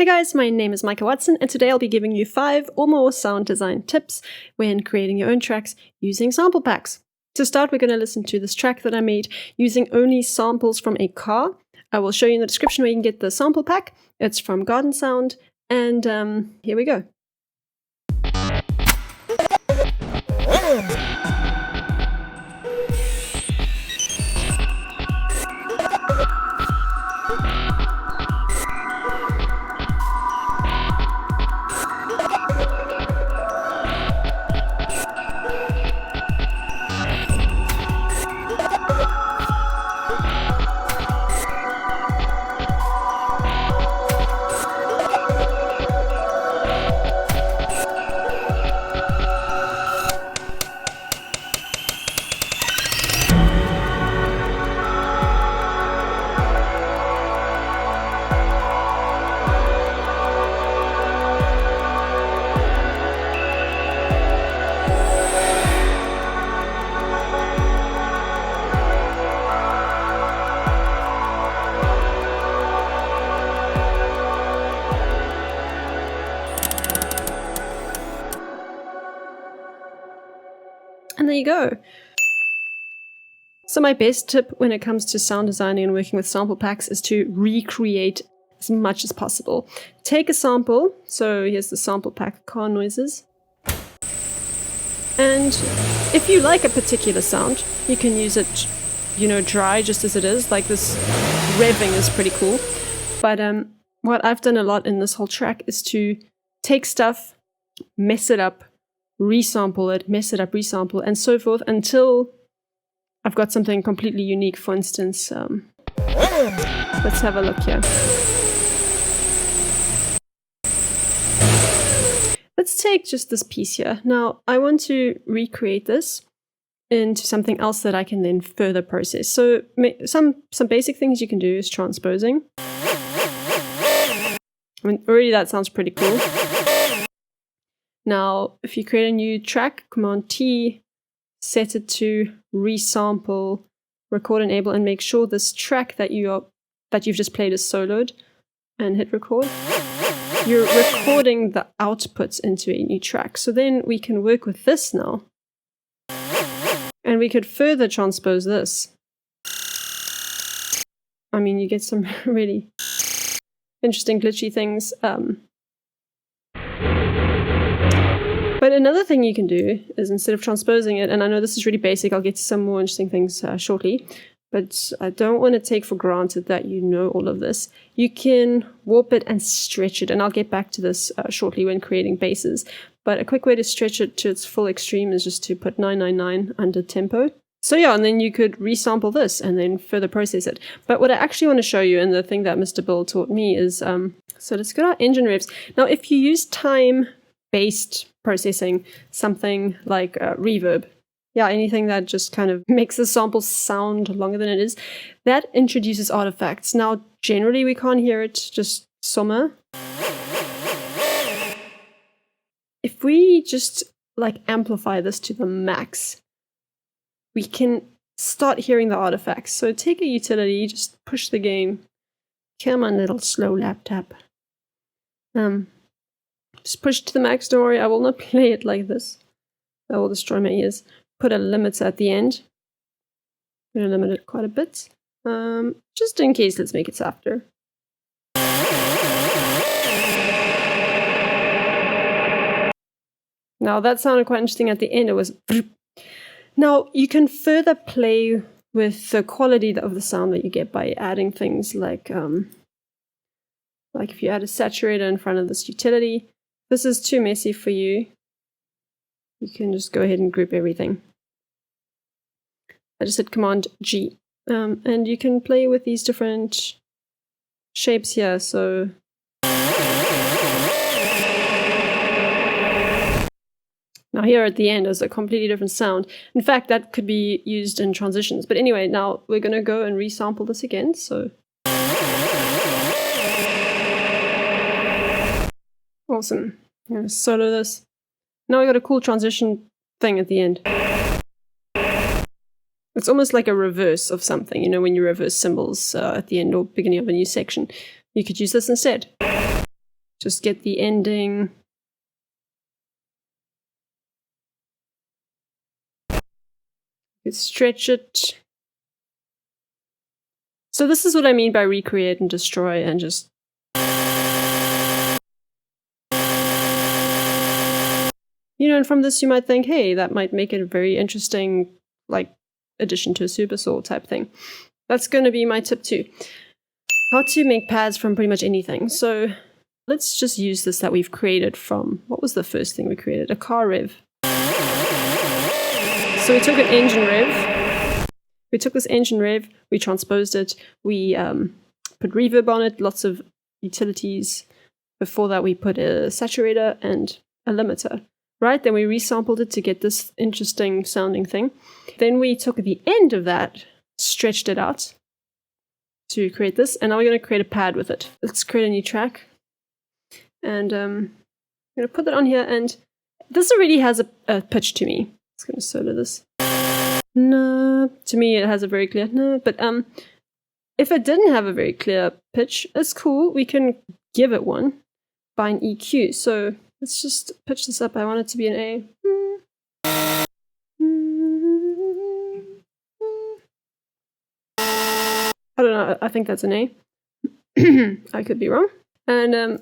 Hey guys, my name is Micah Watson, and today I'll be giving you 5 or more sound design tips when creating your own tracks using sample packs. To start, we're going to listen to this track that I made using only samples from a car. I will show you in the description where you can get the sample pack. It's from Gardnsound, and here we go. And there you go. So my best tip when it comes to sound designing and working with sample packs is to recreate as much as possible. Take a sample, so here's the sample pack, car noises. And if you like a particular sound, you can use it, dry just as it is. Like this revving is pretty cool. But what I've done a lot in this whole track is to take stuff, mess it up, resample it, mess it up, resample, and so forth until I've got something completely unique. For instance, let's have a look here. Let's take just this piece here. Now, I want to recreate this into something else that I can then further process. So some basic things you can do is transposing. I mean, already that sounds pretty cool. Now, if you create a new track, Command T, set it to resample, record enable, and make sure this track that you've just played is soloed, and hit record. You're recording the outputs into a new track. So then we can work with this now. And we could further transpose this. I mean, you get some really interesting glitchy things. But another thing you can do is, instead of transposing it, and I know this is really basic, I'll get to some more interesting things shortly, but I don't want to take for granted that you know all of this. You can warp it and stretch it, and I'll get back to this shortly when creating basses. But a quick way to stretch it to its full extreme is just to put 999 under tempo. So yeah, and then you could resample this and then further process it. But what I actually want to show you, and the thing that Mr. Bill taught me is, so let's go to our engine revs. Now, if you use time-based processing, something like reverb, anything that just kind of makes the sample sound longer than it is, that introduces artifacts. Now, generally we can't hear it just sommer. If we just amplify this to the max, we can start hearing the artifacts. So take a utility, just push the gain. Come on, little slow laptop. Just push it to the max, don't worry, I will not play it like this. That will destroy my ears. Put a limiter at the end. I'm going to limit it quite a bit. Just in case, let's make it softer. Now that sounded quite interesting at the end. It was... Now you can further play with the quality of the sound that you get by adding things like if you add a saturator in front of this utility. This is too messy for you. You can just go ahead and group everything. I just hit Command G. And you can play with these different shapes here. So now here at the end is a completely different sound. In fact, that could be used in transitions. But anyway, now we're going to go and resample this again. So awesome. I'm going to solo this. Now we got a cool transition thing at the end. It's almost like a reverse of something, when you reverse symbols at the end or beginning of a new section. You could use this instead. just get the ending. You stretch it. So this is what I mean by recreate and destroy and just... You know, and from this you might think, hey, that might make it a very interesting, like, addition to a Supersaw type thing. That's going to be my tip too. How to make pads from pretty much anything. So let's just use this that we've created from... What was the first thing we created? A car rev. So we took an engine rev. We took this engine rev, we transposed it, we put reverb on it, lots of utilities. Before that we put a saturator and a limiter. Right, then we resampled it to get this interesting sounding thing. Then we took the end of that, stretched it out to create this, and now we're going to create a pad with it. Let's create a new track. And I'm going to put that on here, and this already has a pitch to me. It's going to solo this. No, to me it has a very clear no, but if it didn't have a very clear pitch, it's cool. We can give it one by an EQ. So let's just pitch this up. I want it to be an A. I don't know, I think that's an A. I could be wrong. And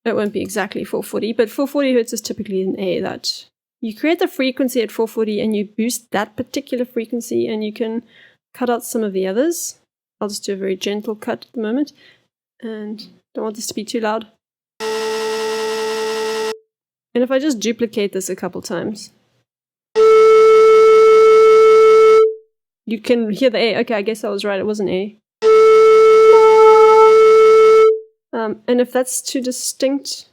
it won't be exactly 440, but 440 hertz is typically an A. That you create the frequency at 440 and you boost that particular frequency, and you can cut out some of the others. I'll just do a very gentle cut at the moment, and don't want this to be too loud. And if I just duplicate this a couple times, you can hear the A. Okay, I guess I was right, it was an A. And if that's too distinct,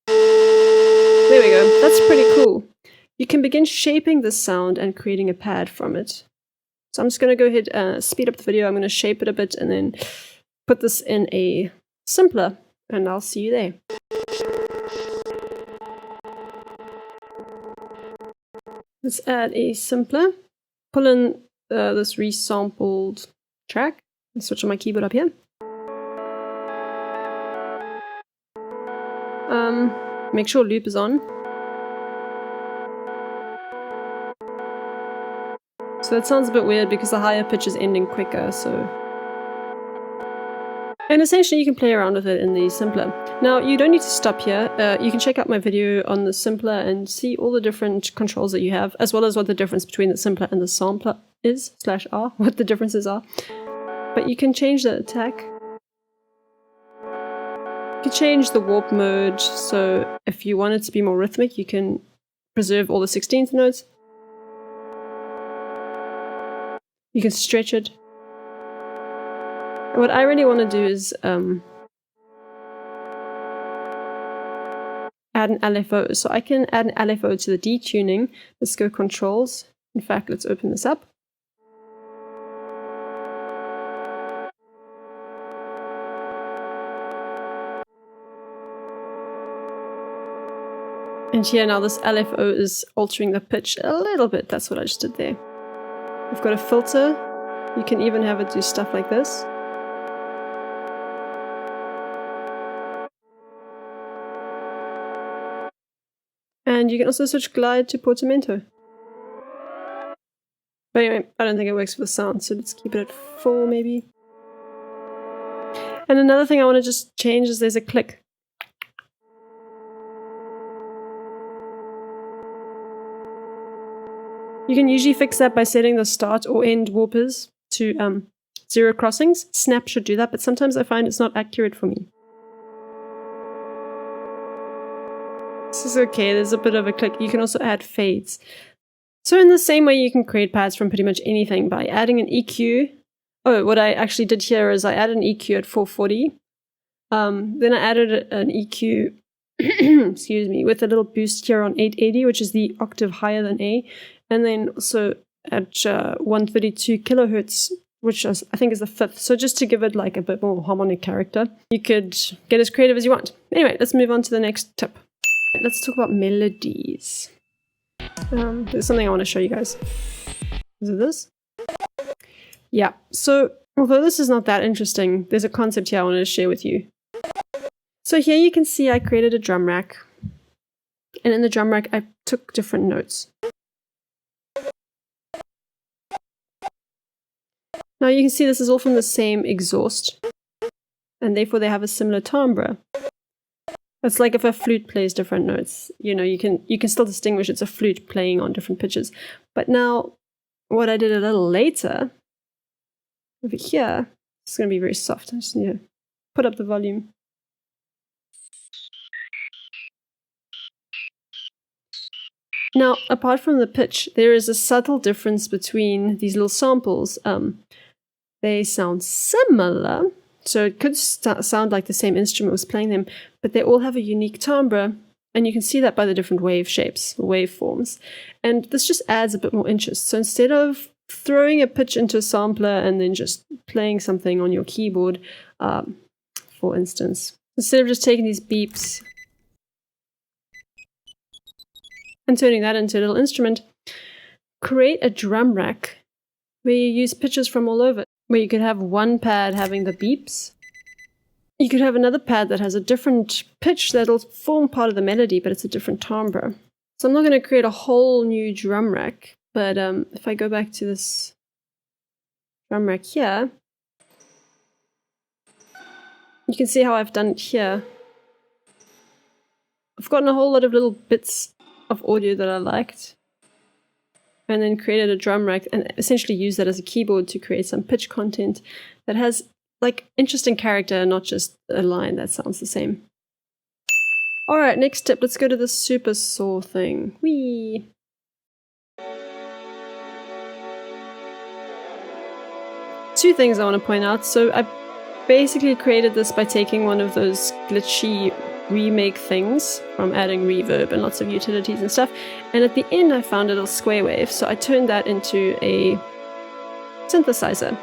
there we go. That's pretty cool. You can begin shaping this sound and creating a pad from it. So I'm just going to go ahead and speed up the video. I'm going to shape it a bit and then put this in a simpler, and I'll see you there. Let's add a simpler. Pull in this resampled track and switch on my keyboard up here. Make sure loop is on. So that sounds a bit weird because the higher pitch is ending quicker, so... And essentially you can play around with it in the simpler. Now, you don't need to stop here. You can check out my video on the simpler and see all the different controls that you have, as well as what the difference between the simpler and the sampler is, /R, what the differences are. But you can change the attack. You can change the warp mode, so if you want it to be more rhythmic, you can preserve all the 16th notes. You can stretch it. What I really want to do is add an LFO. So I can add an LFO to the detuning. Let's go controls. In fact, let's open this up. And here now this LFO is altering the pitch a little bit. That's what I just did there. We've got a filter. You can even have it do stuff like this. And you can also switch glide to portamento. But anyway, I don't think it works for the sound, so let's keep it at 4 maybe. And another thing I want to just change is there's a click. You can usually fix that by setting the start or end warpers to 0 crossings. Snap should do that, but sometimes I find it's not accurate for me. This is okay, there's a bit of a click. You can also add fades. So in the same way you can create pads from pretty much anything by adding an EQ. Oh, what I actually did here is I added an EQ at 440. Then I added an EQ, excuse me, with a little boost here on 880, which is the octave higher than A. And then also at 132 kilohertz, which is, I think is the 5th. So just to give it like a bit more harmonic character, you could get as creative as you want. Anyway, let's move on to the next tip. Let's talk about melodies. There's something I want to show you guys. Is it this? Yeah, so although this is not that interesting, there's a concept here I wanted to share with you. So here you can see I created a drum rack. And in the drum rack, I took different notes. Now you can see this is all from the same exhaust. And therefore they have a similar timbre. It's like if a flute plays different notes. You know, you can still distinguish it's a flute playing on different pitches. But now, what I did a little later, over here, it's going to be very soft. I just need to put up the volume. Now, apart from the pitch, there is a subtle difference between these little samples. They sound similar, so it could sound like the same instrument was playing them, but they all have a unique timbre, and you can see that by the different wave shapes, waveforms. And this just adds a bit more interest. So instead of throwing a pitch into a sampler and then just playing something on your keyboard, for instance, instead of just taking these beeps and turning that into a little instrument, create a drum rack where you use pitches from all over, where you could have one pad having the beeps. You could have another pad that has a different pitch that'll form part of the melody, but it's a different timbre. So I'm not going to create a whole new drum rack, but if I go back to this drum rack here, you can see how I've done it here. I've gotten a whole lot of little bits of audio that I liked, and then created a drum rack and essentially used that as a keyboard to create some pitch content that has like interesting character, not just a line that sounds the same. Alright, next tip, let's go to the Supersaw thing. Whee! Two things I want to point out. So I basically created this by taking one of those glitchy remake things from adding reverb and lots of utilities and stuff, and at the end I found a little square wave, so I turned that into a synthesizer,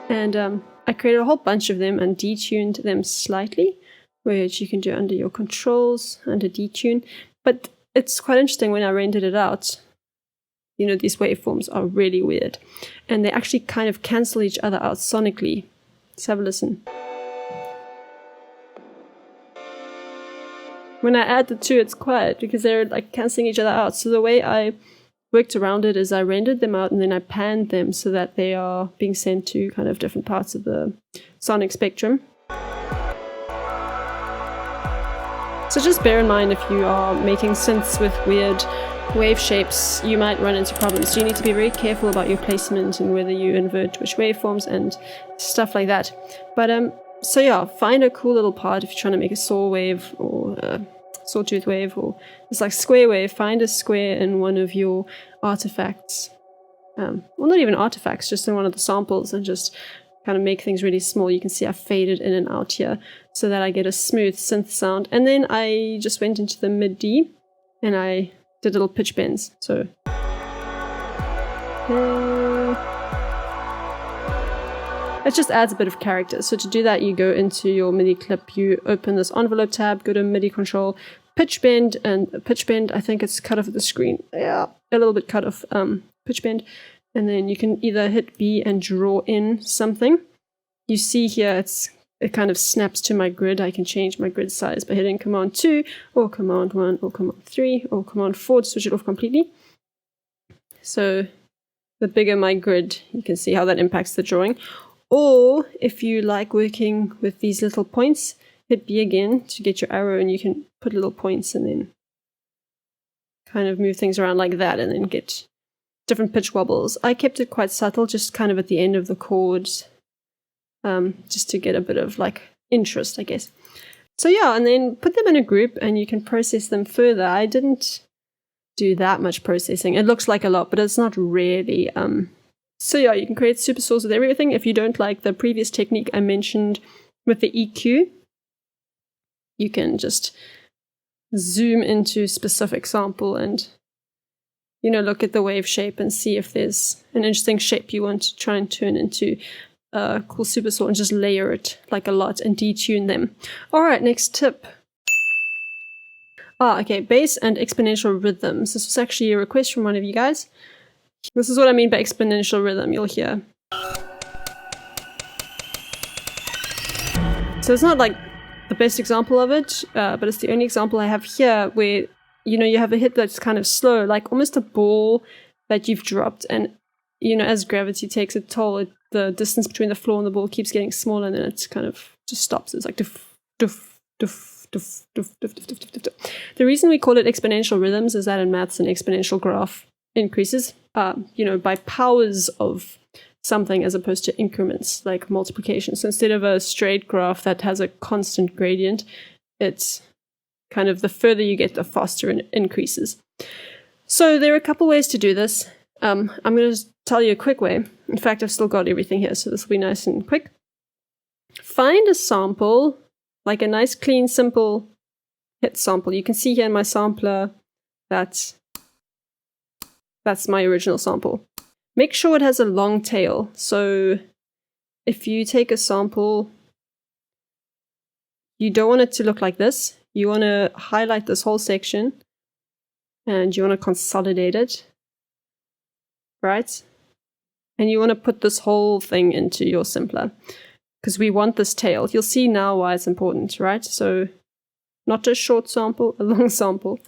and I created a whole bunch of them and detuned them slightly, which you can do under your controls, under detune. But it's quite interesting when I rendered it out. You know, these waveforms are really weird, and they actually kind of cancel each other out sonically. Let's have a listen. When I add the two, it's quiet because they're like cancelling each other out. So the way I worked around it is I rendered them out and then I panned them so that they are being sent to kind of different parts of the sonic spectrum. So just bear in mind, if you are making synths with weird wave shapes, you might run into problems. So you need to be very careful about your placement and whether you invert which waveforms and stuff like that. But so yeah, find a cool little part if you're trying to make a saw wave or a sawtooth wave or it's like square wave. Find a square in one of your artifacts. Well, not even artifacts, just in one of the samples, and just kind of make things really small. You can see I faded in and out here so that I get a smooth synth sound. And then I just went into the mid-D and I did little pitch bends. So it just adds a bit of character. So to do that, you go into your MIDI clip, you open this envelope tab, go to MIDI control, pitch bend, and pitch bend, I think it's cut off at the screen. Yeah, a little bit cut off, pitch bend. And then you can either hit B and draw in something. You see here, it kind of snaps to my grid. I can change my grid size by hitting Command 2, or Command 1, or Command 3, or Command 4 to switch it off completely. So the bigger my grid, you can see how that impacts the drawing. Or if you like working with these little points, hit B again to get your arrow, and you can put little points and then kind of move things around like that and then get different pitch wobbles. I kept it quite subtle, just kind of at the end of the chords, just to get a bit of like interest, I guess. So yeah, and then put them in a group and you can process them further. I didn't do that much processing. It looks like a lot, but it's not really. So yeah, you can create supersaws with everything. If you don't like the previous technique I mentioned with the EQ, you can just zoom into specific sample and, you know, look at the wave shape and see if there's an interesting shape you want to try and turn into a cool supersaw, and just layer it like a lot and detune them. All right, next tip. Okay, bass and exponential rhythms. This was actually a request from one of you guys. This is what I mean by exponential rhythm, you'll hear. So it's not like the best example of it, but it's the only example I have here where, you know, you have a hit that's kind of slow, like almost a ball that you've dropped. And, you know, as gravity takes a toll, the distance between the floor and the ball keeps getting smaller, and then it kind of just stops. It's like doof, doof, doof, doof, doof, doof, doof, doof, doof, doof. The reason we call it exponential rhythms is that in maths an exponential graph increases, you know, by powers of something as opposed to increments like multiplication. So instead of a straight graph that has a constant gradient, it's kind of the further you get, the faster it increases. So there are a couple ways to do this. I'm going to tell you a quick way. In fact, I've still got everything here, so this will be nice and quick. Find a sample, like a nice, clean, simple hit sample. You can see here in my sampler that that's my original sample. Make sure it has a long tail. So if you take a sample, you don't want it to look like this. You want to highlight this whole section and you want to consolidate it, right? And you want to put this whole thing into your simpler because we want this tail. You'll see now why it's important, right? So not a short sample, a long sample.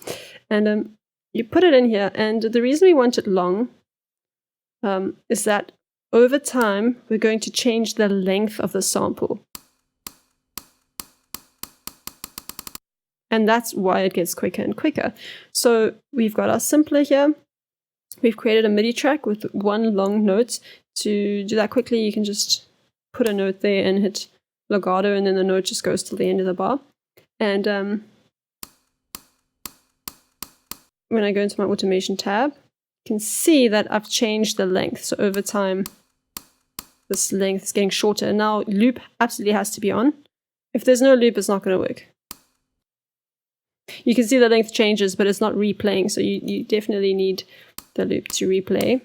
And you put it in here, and the reason we want it long is that over time, we're going to change the length of the sample. And that's why it gets quicker and quicker. So we've got our simpler here. We've created a MIDI track with one long note. To do that quickly, you can just put a note there and hit legato, and then the note just goes till the end of the bar. And when I go into my automation tab, you can see that I've changed the length. So over time, this length is getting shorter. And now loop absolutely has to be on. If there's no loop, it's not going to work. You can see the length changes, but it's not replaying. So you definitely need the loop to replay.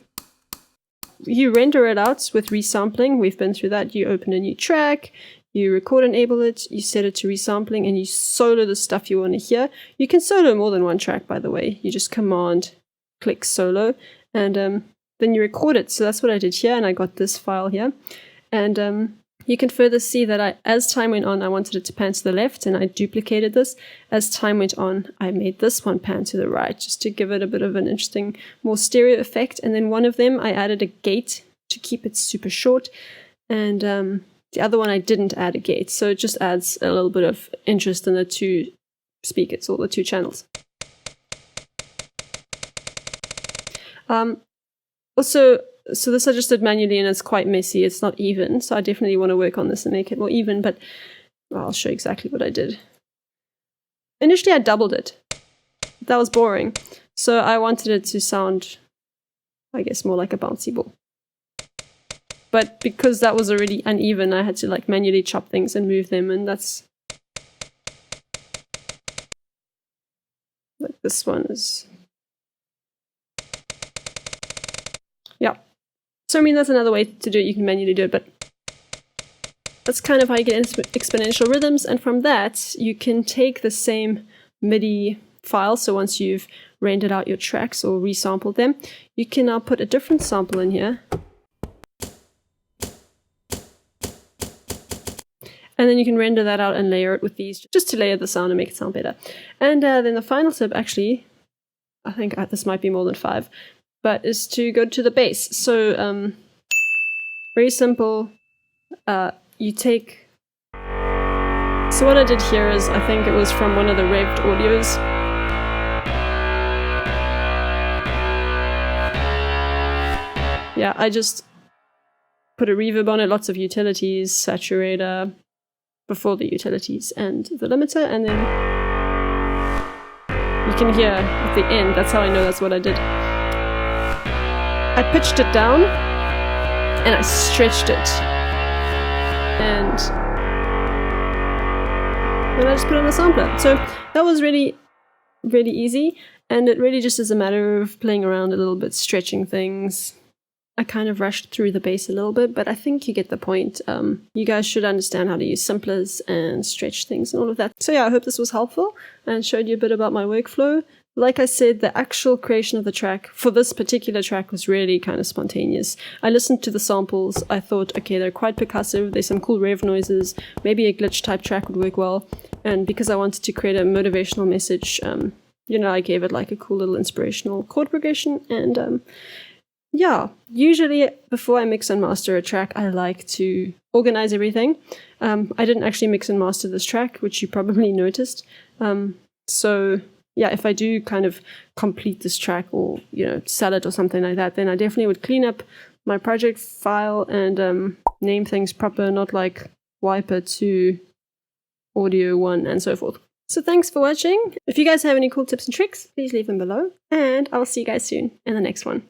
You render it out with resampling. We've been through that. You open a new track, you record enable it, you set it to resampling, and you solo the stuff you want to hear. You can solo more than one track, by the way. You just command click solo, and then you record it. So that's what I did here, and I got this file here. And you can further see that as time went on, I wanted it to pan to the left, and I duplicated this. As time went on, I made this one pan to the right, just to give it a bit of an interesting, more stereo effect. And then one of them, I added a gate to keep it super short. And the other one, I didn't add a gate. So it just adds a little bit of interest in the two speakers, or the two channels. Also, so this I just did manually, and it's quite messy. It's not even, so I definitely want to work on this and make it more even, but I'll show you exactly what I did. Initially, I doubled it. That was boring. So I wanted it to sound, I guess, more like a bouncy ball. But because that was already uneven, I had to like manually chop things and move them, and that's... like this one is... yeah. So I mean, that's another way to do it. You can manually do it, but that's kind of how you get exponential rhythms. And from that, you can take the same MIDI file. So once you've rendered out your tracks or resampled them, you can now put a different sample in here. And then you can render that out and layer it with these, just to layer the sound and make it sound better. And then the final tip, actually, I think this might be more than 5, but is to go to the bass. So very simple. You take... so what I did here is, I think it was from one of the revved audios. Yeah, I just put a reverb on it, lots of utilities, saturator, before the utilities, and the limiter, and then you can hear at the end, that's how I know that's what I did. I pitched it down, and I stretched it, and then I just put it on a sampler. So that was really, really easy, and it really just is a matter of playing around a little bit, stretching things. I kind of rushed through the bass a little bit, but I think you get the point. You guys should understand how to use simplers and stretch things and all of that. So yeah, I hope this was helpful and showed you a bit about my workflow. like I said, the actual creation of the track for this particular track was really kind of spontaneous. I listened to the samples. I thought, okay, they're quite percussive. There's some cool rev noises. Maybe a glitch type track would work well. And because I wanted to create a motivational message, I gave it like a cool little inspirational chord progression. And yeah, usually before I mix and master a track, I like to organize everything. I didn't actually mix and master this track, which you probably noticed. So yeah, if I do kind of complete this track or, sell it or something like that, then I definitely would clean up my project file and name things proper, not like wiper to audio 1 and so forth. So thanks for watching. If you guys have any cool tips and tricks, please leave them below. And I'll see you guys soon in the next one.